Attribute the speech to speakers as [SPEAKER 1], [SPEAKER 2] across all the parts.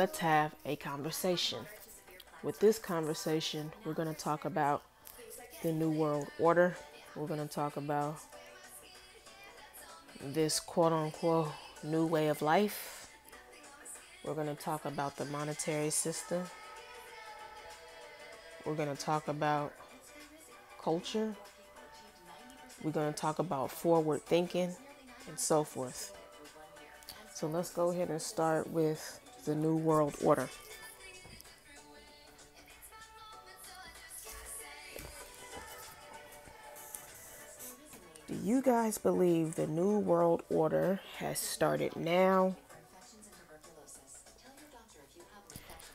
[SPEAKER 1] let's have a conversation. With this conversation, we're going to talk about the New World Order. We're going to talk about this quote unquote new way of life. We're going to talk about the monetary system. We're going to talk about culture. We're going to talk about forward thinking and so forth. So let's go ahead and start with the New World Order. Do you guys believe the New World Order has started now?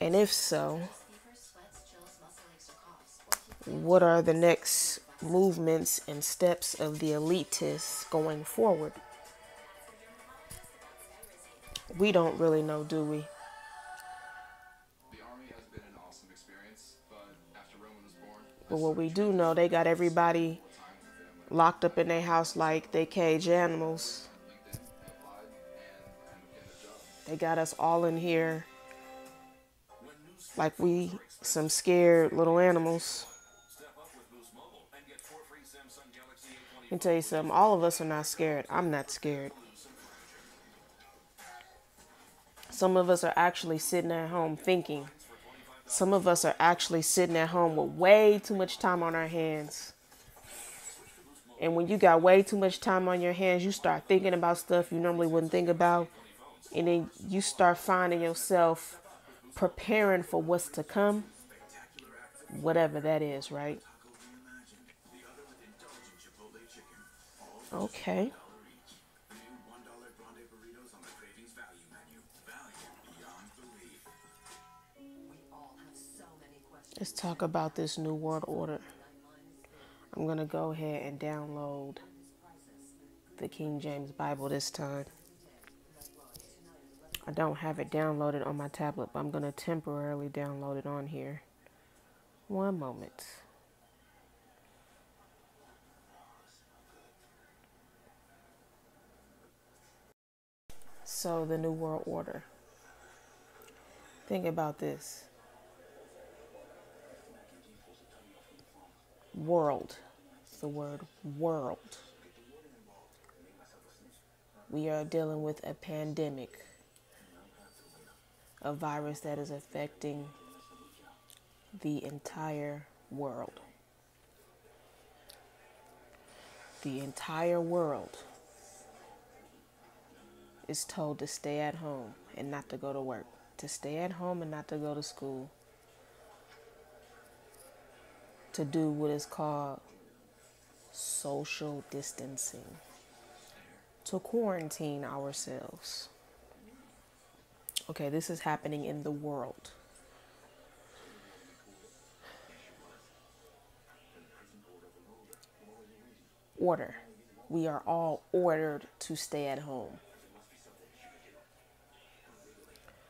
[SPEAKER 1] And if so, what are the next movements and steps of the elitists going forward? We don't really know, do we?
[SPEAKER 2] The army has been an awesome experience, but after Roman was born,
[SPEAKER 1] But what we do know, they got everybody locked up in their house like they cage animals. They got us all in here like we some scared little animals. I can tell you something, all of us are not scared. I'm not scared. Some of us are actually sitting at home thinking. Some of us are actually sitting at home with way too much time on our hands. And when you got way too much time on your hands, you start thinking about stuff you normally wouldn't think about. And then you start finding yourself preparing for what's to come. Whatever that is, right? Okay. Let's talk about this New World Order. I'm going to go ahead and download the King James Bible this time. I don't have it downloaded on my tablet, but I'm going to temporarily download it on here. One moment. So, the New World Order. Think about this. World. It's the word world. We are dealing with a pandemic. A virus that is affecting the entire world. The entire world is told to stay at home and not to go to work. To stay at home and not to go to school. To do what is called social distancing. To quarantine ourselves. Okay, this is happening in the world. Order. We are all ordered to stay at home.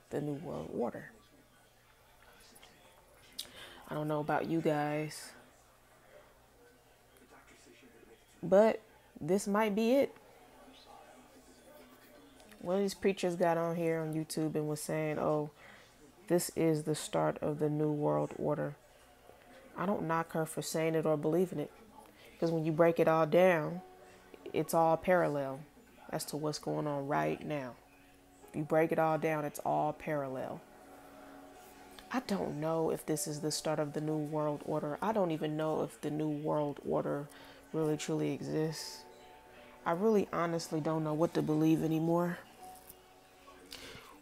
[SPEAKER 1] The New World Order. I don't know about you guys, but this might be it. One of these preachers got on here on YouTube and was saying, oh, this is the start of the New World Order. I don't knock her for saying it or believing it. Because when you break it all down, it's all parallel as to what's going on right now. If you break it all down, it's all parallel. I don't know if this is the start of the New World Order. I don't even know if the New World Order really truly exists. I really honestly don't know what to believe anymore.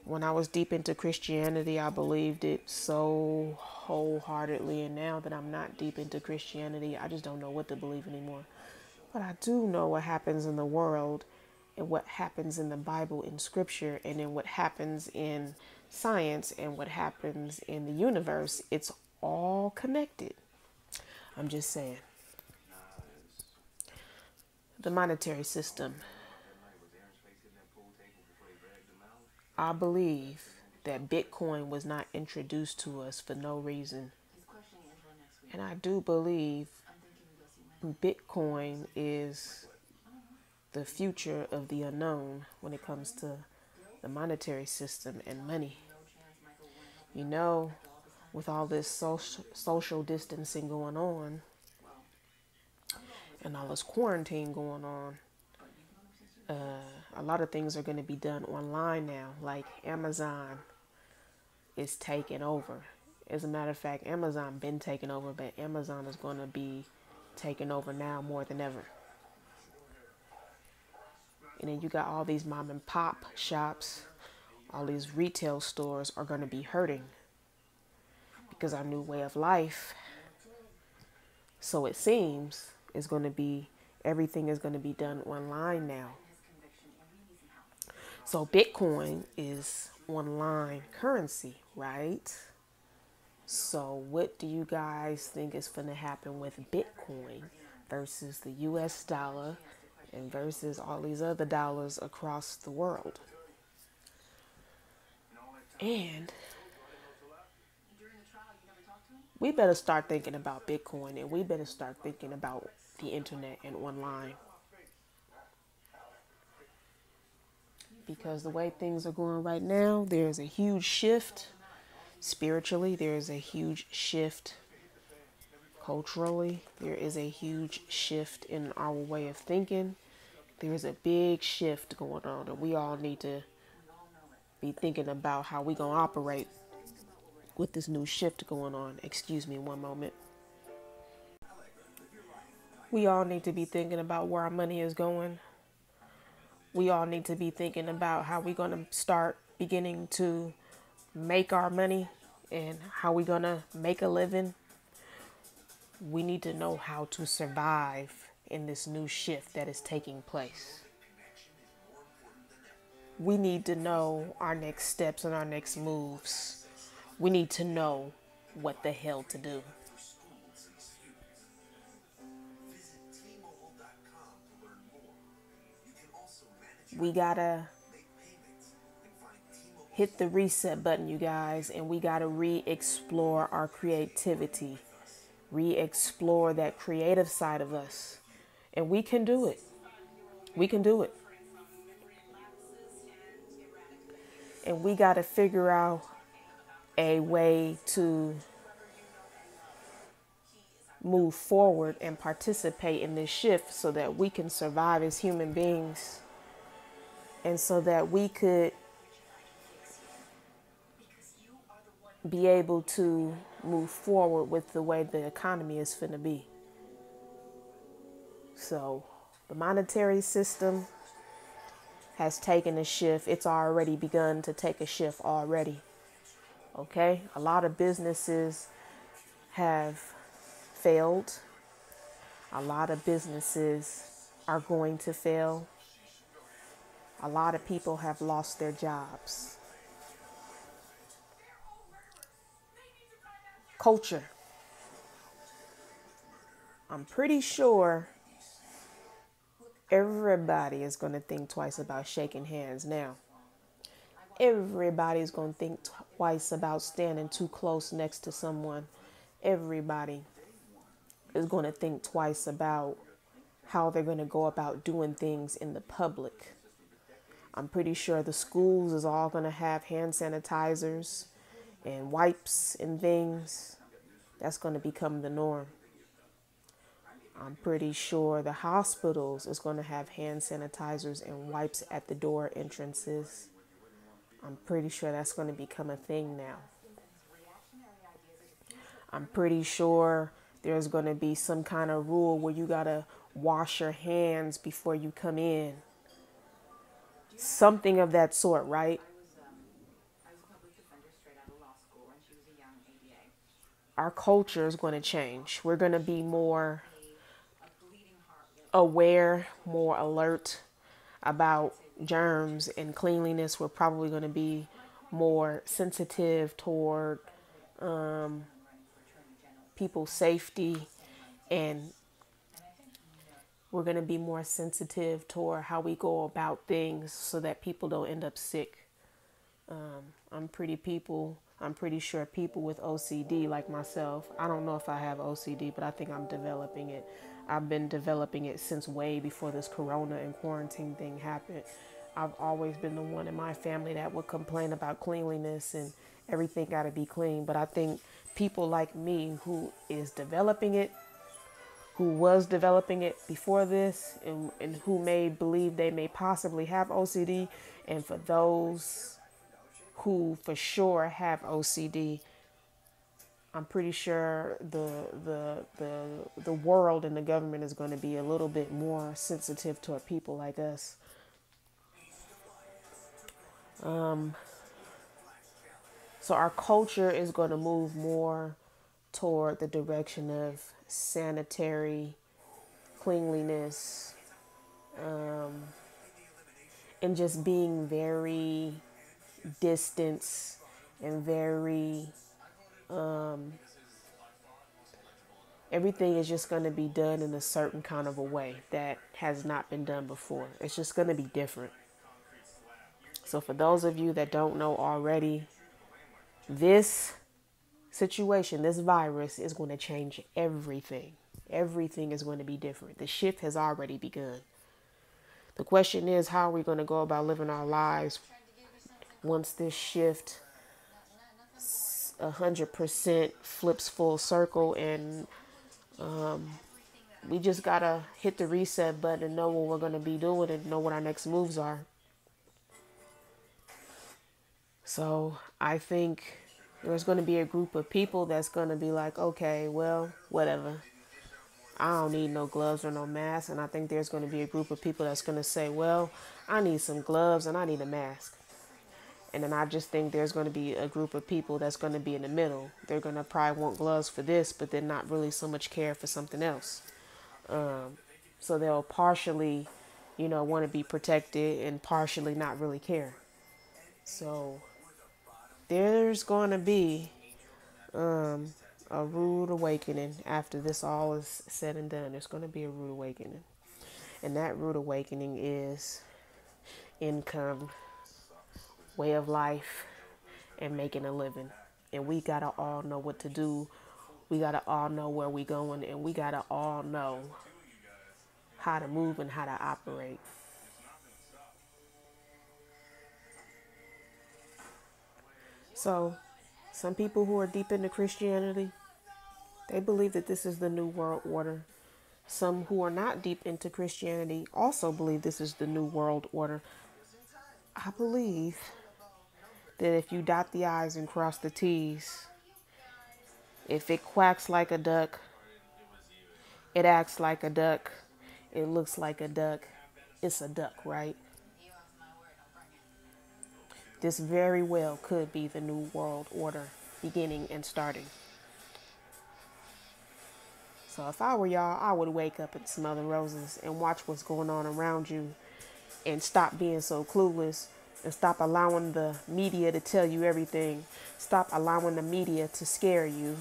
[SPEAKER 1] When I was deep into Christianity, I believed it so wholeheartedly. And now that I'm not deep into Christianity, I just don't know what to believe anymore. But I do know what happens in the world and what happens in the Bible, in Scripture, and in what happens in science and what happens in the universe. It's all connected. I'm just saying. The monetary system. I believe that Bitcoin was not introduced to us for no reason. And I do believe Bitcoin is the future of the unknown when it comes to the monetary system and money. You know, with all this social distancing going on and all this quarantine going on, a lot of things are going to be done online now. Like Amazon is taking over. As a matter of fact, Amazon been taking over, but Amazon is going to be taking over now more than ever. And then you got all these mom and pop shops, all these retail stores are going to be hurting because our new way of life, so it seems, is going to be, everything is going to be done online now. So Bitcoin is online currency, right? So what do you guys think is going to happen with Bitcoin versus the US dollar and versus all these other dollars across the world? And we better start thinking about Bitcoin, and we better start thinking about the internet and online. Because the way things are going right now, there's a huge shift spiritually, there's a huge shift culturally, there is a huge shift in our way of thinking. There's a big shift going on, and we all need to be thinking about how we gonna operate with this new shift going on. Excuse me one moment. We all need to be thinking about where our money is going. We all need to be thinking about how we're gonna start beginning to make our money and how we're gonna make a living. We need to know how to survive in this new shift that is taking place. We need to know our next steps and our next moves. We need to know what the hell to do. We gotta hit the reset button, you guys, and we gotta re-explore our creativity, re-explore that creative side of us. And we can do it. We can do it. And we gotta figure out a way to move forward and participate in this shift so that we can survive as human beings and so that we could be able to move forward with the way the economy is finna be. So the monetary system has taken a shift. It's already begun to take a shift already. Okay? A lot of businesses have failed. A lot of businesses are going to fail. A lot of people have lost their jobs. Culture. I'm pretty sure everybody is going to think twice about shaking hands now. Everybody's going to think twice about standing too close next to someone. Everybody is going to think twice about how they're going to go about doing things in the public. I'm pretty sure the schools is all going to have hand sanitizers and wipes and things. That's going to become the norm. I'm pretty sure the hospitals is going to have hand sanitizers and wipes at the door entrances. I'm pretty sure that's going to become a thing now. I'm pretty sure there's going to be some kind of rule where you got to wash your hands before you come in. Something of that sort, right? Our culture is going to change. We're going to be more aware, more alert about germs and cleanliness. We're probably going to be more sensitive toward people's safety, and we're going to be more sensitive toward how we go about things so that people don't end up sick. I'm pretty sure people with OCD like myself, I don't know if I have OCD, but I think I'm developing it. I've been developing it since way before this corona and quarantine thing happened. I've always been the one in my family that would complain about cleanliness and Everything got to be clean. But I think people like me who is developing it, who was developing it before this, and who may believe they may possibly have OCD, and for those who for sure have OCD, I'm pretty sure the world and the government is going to be a little bit more sensitive toward people like us. So our culture is going to move more toward the direction of sanitary cleanliness, and just being very distance and very everything is just going to be done in a certain kind of a way that has not been done before. It's just going to be different. So for those of you that don't know already, this situation, this virus is going to change everything. Everything is going to be different. The shift has already begun. The question is, how are we going to go about living our lives once this shift 100% flips full circle, and we just got to hit the reset button and know what we're going to be doing and know what our next moves are. So I think there's going to be a group of people that's going to be like, okay, well, whatever. I don't need no gloves or no mask. And I think there's going to be a group of people that's going to say, well, I need some gloves and I need a mask. And then I just think there's going to be a group of people that's going to be in the middle. They're going to probably want gloves for this, but then not really so much care for something else. So they'll partially, want to be protected and partially not really care. So there's going to be a rude awakening after this all is said and done. There's going to be a rude awakening. And that rude awakening is income, way of life, and making a living. And we got to all know what to do. We got to all know where we going, and we got to all know how to move and how to operate. So some people who are deep into Christianity, they believe that this is the new world order. Some who are not deep into Christianity also believe this is the new world order. I believe that if you dot the I's and cross the T's, if it quacks like a duck, it acts like a duck, it looks like a duck, it's a duck, right? This very well could be the new world order beginning and starting. So if I were y'all, I would wake up and smell the roses and watch what's going on around you and stop being so clueless and stop allowing the media to tell you everything. Stop allowing the media to scare you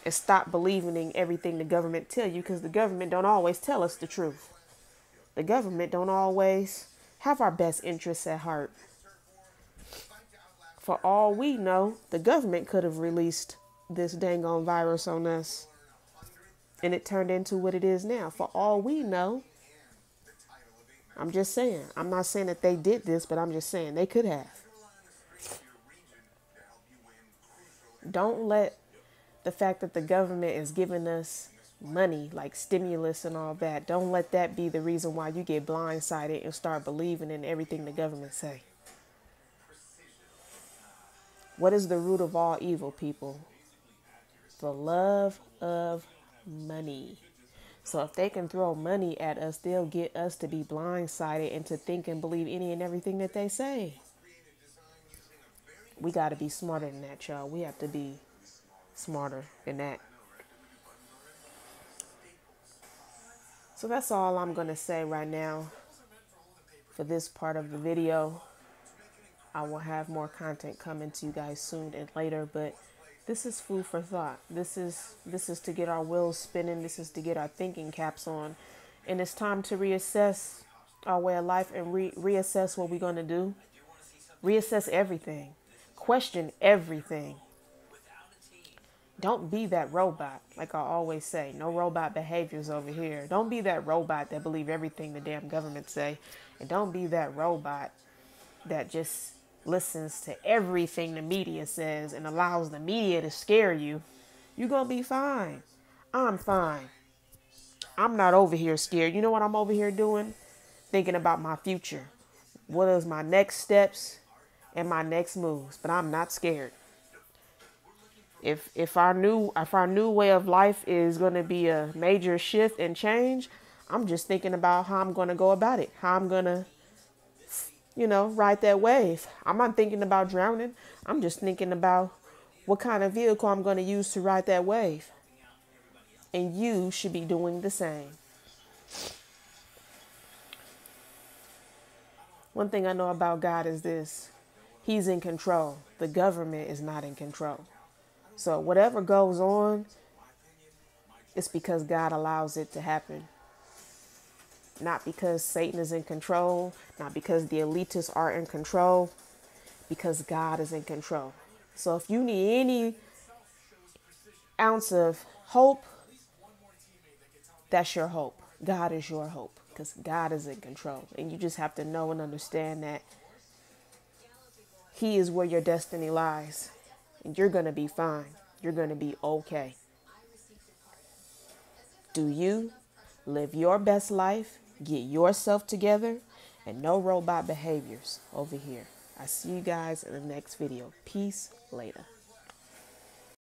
[SPEAKER 1] and stop believing in everything the government tell you, because the government don't always tell us the truth. The government don't always have our best interests at heart. For all we know, the government could have released this dang on virus on us, and it turned into what it is now. For all we know, I'm just saying. I'm not saying that they did this, but I'm just saying they could have. Don't let the fact that the government is giving us money, like stimulus and all that, don't let that be the reason why you get blindsided and start believing in everything the government say. What is the root of all evil, people? The love of money. So if they can throw money at us, they'll get us to be blindsided and to think and believe any and everything that they say. We got to be smarter than that, y'all. We have to be smarter than that. So that's all I'm going to say right now for this part of the video. I will have more content coming to you guys soon and later, but this is food for thought. This is to get our wheels spinning. This is to get our thinking caps on. And it's time to reassess our way of life and reassess what we're going to do. Reassess everything. Question everything. Don't be that robot. Like I always say, no robot behaviors over here. Don't be that robot that believe everything the damn government say. And don't be that robot that just listens to everything the media says and allows the media to scare you, you're going to be fine. I'm fine. I'm not over here scared. You know what I'm over here doing? Thinking about my future. What is my next steps and my next moves? But I'm not scared. If our new way of life is going to be a major shift and change, I'm just thinking about how I'm going to go about it. How I'm going to, ride that wave. I'm not thinking about drowning. I'm just thinking about what kind of vehicle I'm going to use to ride that wave. And you should be doing the same. One thing I know about God is this. He's in control. The government is not in control. So whatever goes on, it's because God allows it to happen. Not because Satan is in control, not because the elitists are in control, because God is in control. So if you need any ounce of hope, that's your hope. God is your hope because God is in control. And you just have to know and understand that He is where your destiny lies. And you're going to be fine. You're going to be okay. Do you live your best life, get yourself together, and no robot behaviors over here. I see you guys in the next video. Peace later.